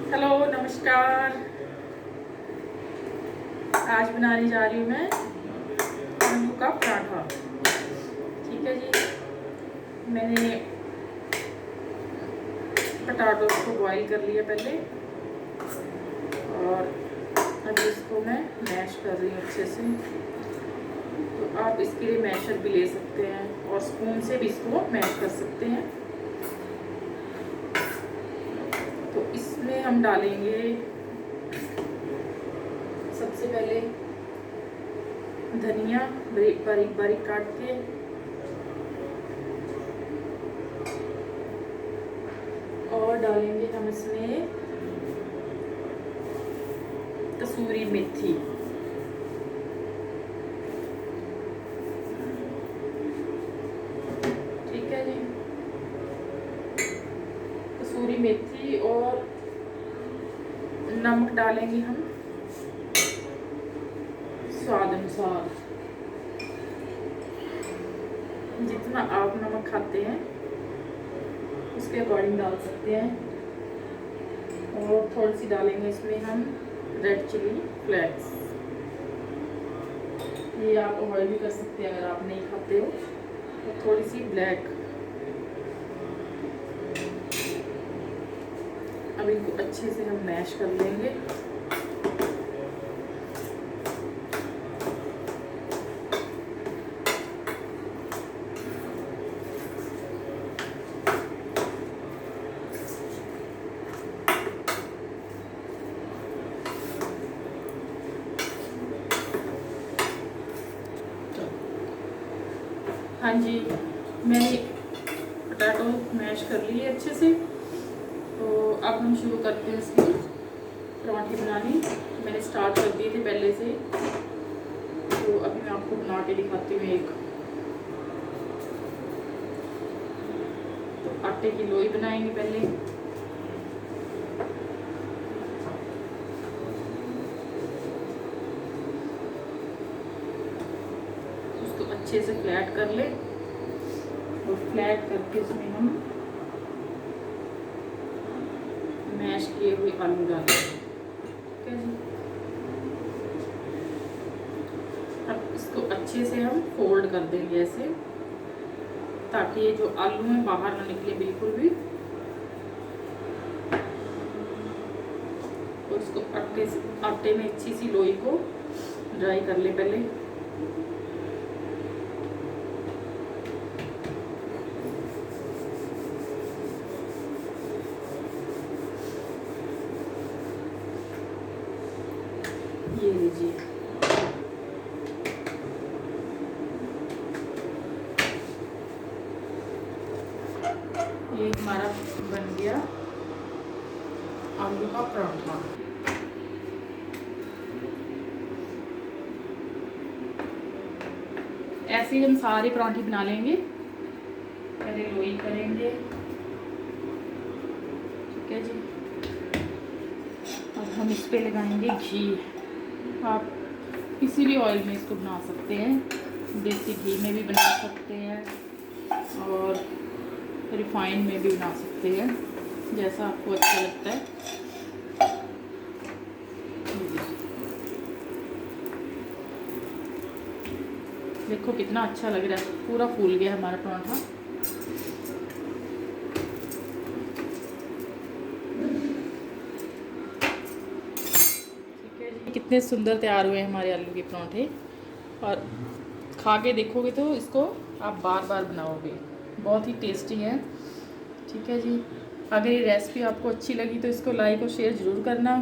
Hello नमस्कार। आज बनाने जा रही हूँ मैं आलू का पराठा। ठीक है जी, मैंने पटाटो को बॉईल कर लिया पहले और अभी इसको मैं मैश कर रही हूँ अच्छे से। तो आप इसके लिए मैशर भी ले सकते हैं और स्पून से भी इसको मैश कर सकते हैं। तो इसमें हम डालेंगे सबसे पहले धनिया बारीक बारीक काट के, और डालेंगे हम इसमें कसूरी मेथी। ठीक है जी, कसूरी मेथी और नमक डालेंगे हम स्वाद अनुसार। जितना आप नमक खाते हैं उसके अकॉर्डिंग डाल सकते हैं। और थोड़ी सी डालेंगे इसमें हम रेड चिली फ्लेक्स। ये आप अवॉइड भी कर सकते हैं अगर आप नहीं खाते हो। और थोड़ी सी ब्लैक। अब इनको अच्छे से हम मैश कर लेंगे। हाँ जी, मैंने पोटैटो मैश कर लिए अच्छे से। तो अब हम शुरू करते हैं इसकी पराठे बनानी। मैंने स्टार्ट कर दिए थे पहले से, तो अभी मैं आपको बना के दिखाती हूँ एक। तो आटे की लोई बनाएंगे पहले। उसको अच्छे से फ्लैट कर ले और फ्लैट करके उसमें हम मैश किए हुए आलू डालेंगे। ठीक है जी, अब इसको अच्छे से हम फोल्ड कर देंगे ऐसे, ताकि ये जो आलू है बाहर ना निकले बिल्कुल भी। और इसको आटे में अच्छी सी लोई को ड्राई कर ले पहले। ये लीजिए, ये हमारा बन गया आलू का पराठा। ऐसे ही हम सारे पराठे बना लेंगे। पहले लोई करेंगे। ठीक है जी, अब हम इस पे लगाएंगे घी। आप किसी भी ऑयल में इसको बना सकते हैं। देसी घी में भी बना सकते हैं और रिफाइंड में भी बना सकते हैं, जैसा आपको अच्छा लगता है। देखो कितना अच्छा लग रहा है, पूरा फूल गया हमारा पराठा। कितने सुंदर तैयार हुए हैं हमारे आलू के पराठे। और खा के देखोगे तो इसको आप बार बार बनाओगे, बहुत ही टेस्टी है। ठीक है जी, अगर ये रेसिपी आपको अच्छी लगी तो इसको लाइक और शेयर ज़रूर करना।